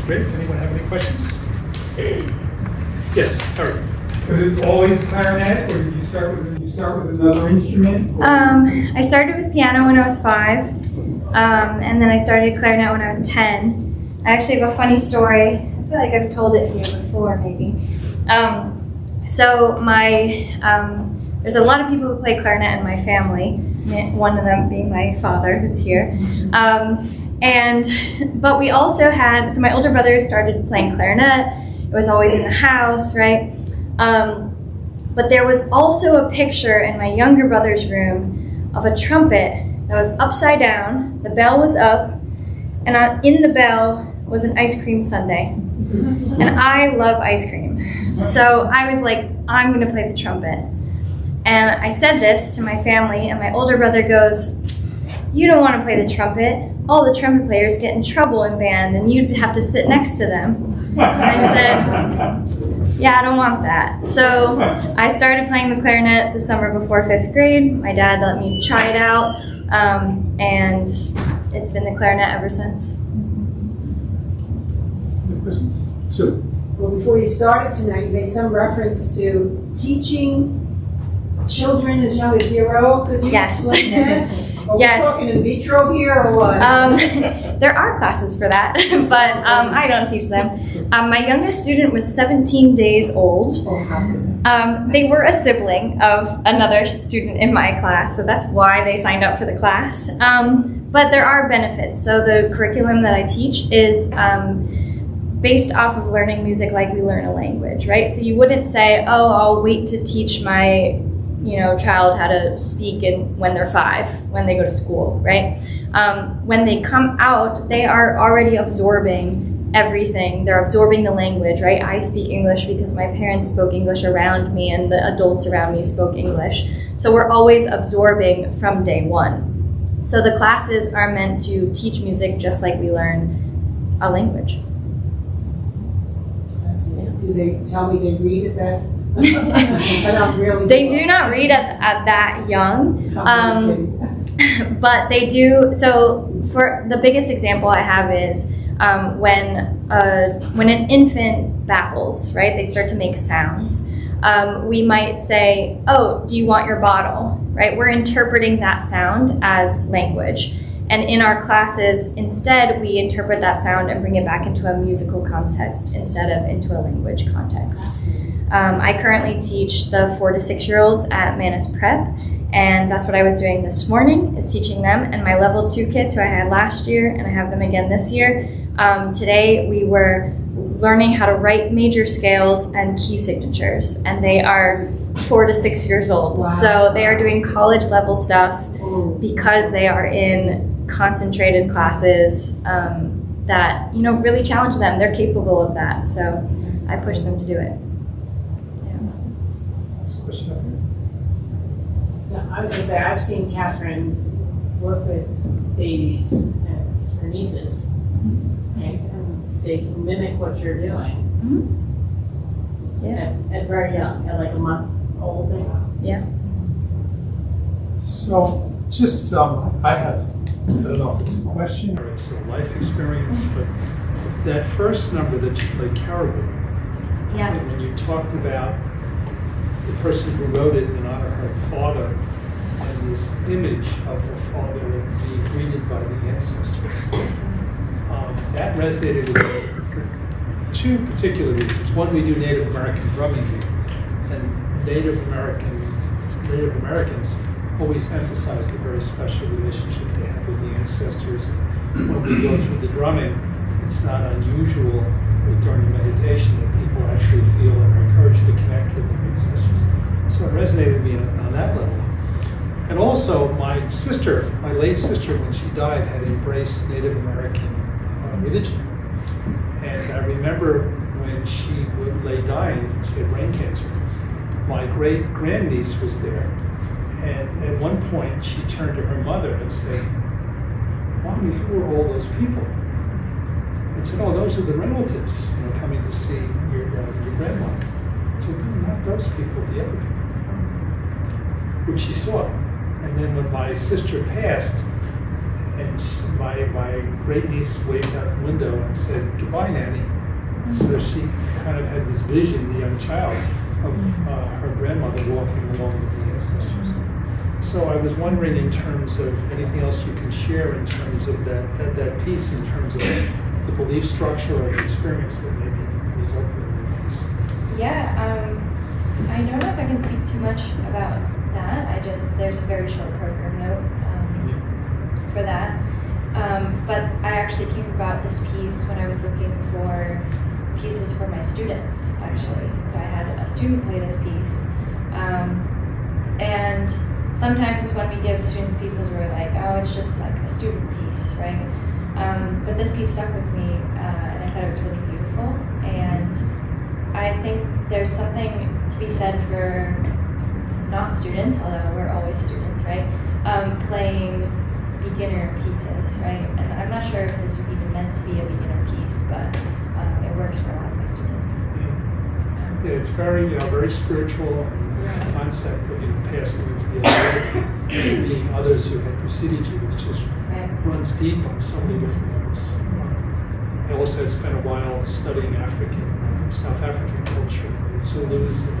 Great. Anyone have any questions? Yes, Harry.
Was it always clarinet, or did you start with another instrument?
I started with piano when I was 5, and then I started clarinet when I was 10. I actually have a funny story. I feel like I've told it here before, maybe. There's a lot of people who play clarinet in my family, one of them being my father, who's here. But we also had, so my older brother started playing clarinet. It was always in the house, right? But there was also a picture in my younger brother's room of a trumpet that was upside down, the bell was up, and in the bell was an ice cream sundae. And I love ice cream. So I was like, I'm gonna play the trumpet. And I said this to my family, and my older brother goes, you don't want to play the trumpet. All the trumpet players get in trouble in band, and you'd have to sit next to them. And I said, yeah, I don't want that. So I started playing the clarinet the summer before 5th grade. My dad let me try it out, and it's been the clarinet ever since.
Any questions? Sue.
Well, before you started tonight, you made some reference to teaching children as young as 0. Could you explain that? Are
Yes.
we talking in vitro here or what?
There are classes for that, but I don't teach them. My youngest student was 17 days old.
Oh, how good.
They were a sibling of another student in my class, so that's why they signed up for the class. But there are benefits. So the curriculum that I teach is based off of learning music like we learn a language, right? So you wouldn't say, oh, I'll wait to teach my child how to speak when they're 5, when they go to school, right? When they come out, they are already absorbing everything. They're absorbing the language, right? I speak English because my parents spoke English around me and the adults around me spoke English. So we're always absorbing from day 1. So the classes are meant to teach music just like we learn a language.
Do they tell me they read it that? But I'm really
They do not read at that young, but they do. So for the biggest example I have is when an infant babbles, right? They start to make sounds. We might say, "Oh, do you want your bottle?" Right? We're interpreting that sound as language. And in our classes, instead, we interpret that sound and bring it back into a musical context instead of into a language context. I currently teach the 4 to 6-year-olds at Manus Prep, and that's what I was doing this morning, is teaching them. And my level 2 kids who I had last year, and I have them again this year, today we were learning how to write major scales and key signatures, and they are 4 to 6 years old.
Wow.
So they are doing college level stuff
Oh.
because they are in concentrated classes that really challenge them. They're capable of that, so I push them to do it.
Yeah, I was gonna say, I've seen Kathryn work with babies and her nieces, right? And they can mimic what you're doing.
Yeah.
At very young, at like a month old thing.
So, just, I don't know if it's a question or it's a life experience, but that first number that you played, Caribou,
Yeah.
and when you talked about the person who wrote it in honor of her father, and this image of her father being greeted by the ancestors, that resonated with me for 2 particular reasons. One, we do Native American drumming here, and Native Americans always emphasize the very special relationship they have with the ancestors. When we go through the drumming, it's not unusual during the meditation that people actually feel and are encouraged to connect with their ancestors. So it resonated with me on that level. And also, my sister, my late sister, when she died, had embraced Native American religion. And I remember when she lay dying, she had brain cancer. My great-grandniece was there. And at one point, she turned to her mother and said, "Mommy, who are all those people?" And said, "Oh, those are the relatives, coming to see your grandmother." I said, "No, not those people, the other people," which she saw. And then when my sister passed, And my great niece waved out the window and said, "Goodbye, Nanny." So she kind of had this vision, the young child, of her grandmother walking along with the ancestors. So I was wondering, in terms of anything else you can share in terms of that piece, in terms of the belief structure or the experience that maybe resulted in that piece.
Yeah, I don't know if I can speak too much about that. There's a very short program note for that. But I actually came about this piece when I was looking for pieces for my students, actually. So I had a student play this piece. And sometimes when we give students pieces, we're like, oh, it's just like a student piece, right? But this piece stuck with me, and I thought it was really beautiful. And I think there's something to be said for not students, although we're always students, right? Playing beginner pieces, right? And I'm not sure if this was even meant to be a beginner piece, but it works for a lot of my students.
Yeah, it's very spiritual, and the concept of passing into the other world, being others who had preceded you, which just runs deep on so many different levels. I also had spent a while studying South African culture. The Zulus and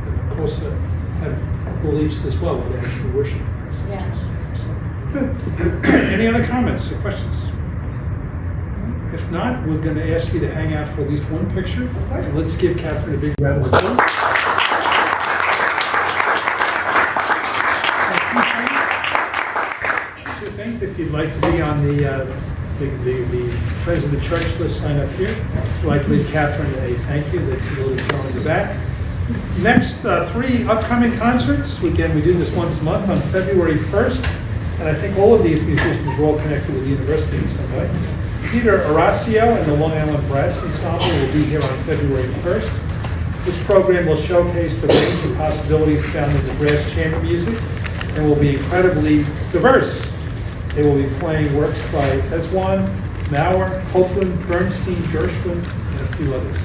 the Xhosa have beliefs as well, where they actually worship the ancestors. So, good. Any other comments or questions? If not, we're going to ask you to hang out for at least one picture.
Of course.
And let's give Kathryn a big round of applause. Two things. If you'd like to be on the Friends of the Church list, sign up here. If you'd like to leave Kathryn a thank you, that's a little drawing in the back. Next, 3 upcoming concerts. Again, we do this once a month on February 1st. And I think all of these musicians are all connected with the university in some way. Peter Horacio and the Long Island Brass Ensemble will be here on February 1st. This program will showcase the range of possibilities found in the brass chamber music and will be incredibly diverse. They will be playing works by Eswan, Mauer, Copeland, Bernstein, Gershwin, and a few others.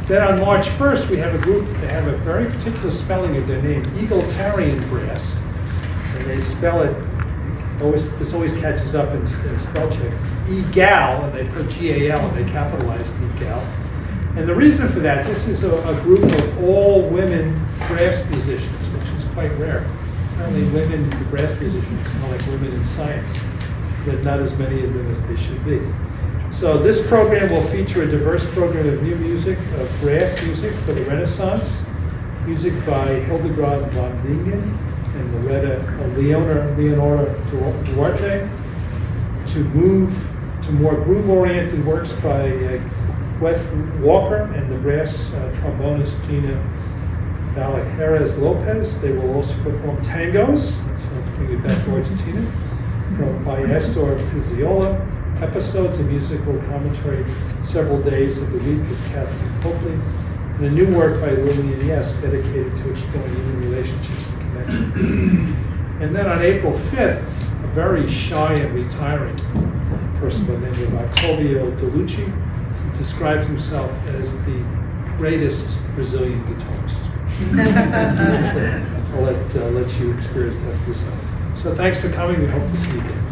Then on March 1st, we have a group that have a very particular spelling of their name, Egalitarian Brass. And they spell it, this always catches up in spell check, Egal, and they put G-A-L, and they capitalized Egal. And the reason for that, this is a group of all women brass musicians, which is quite rare. Apparently women, the brass musicians, are kind of like women in science. There are not as many of them as they should be. So this program will feature a diverse program of new music, of brass music for the Renaissance, music by Hildegard von Bingen and Leonora Duarte, to move to more groove-oriented works by Gweth Walker and the brass trombonist Gina Balajeras Lopez. They will also perform tangos, that sounds bring it back to Argentina, by Astor Pizziola, episodes of musical commentary several days of the week with Kathryn Copley, and a new work by Lillian Yes dedicated to exploring human relationships and connection. And then on April 5th, a very shy and retiring person by the name of Octavio DeLucci, who describes himself as the greatest Brazilian guitarist. So I'll let you experience that for yourself. So thanks for coming. We hope to see you again.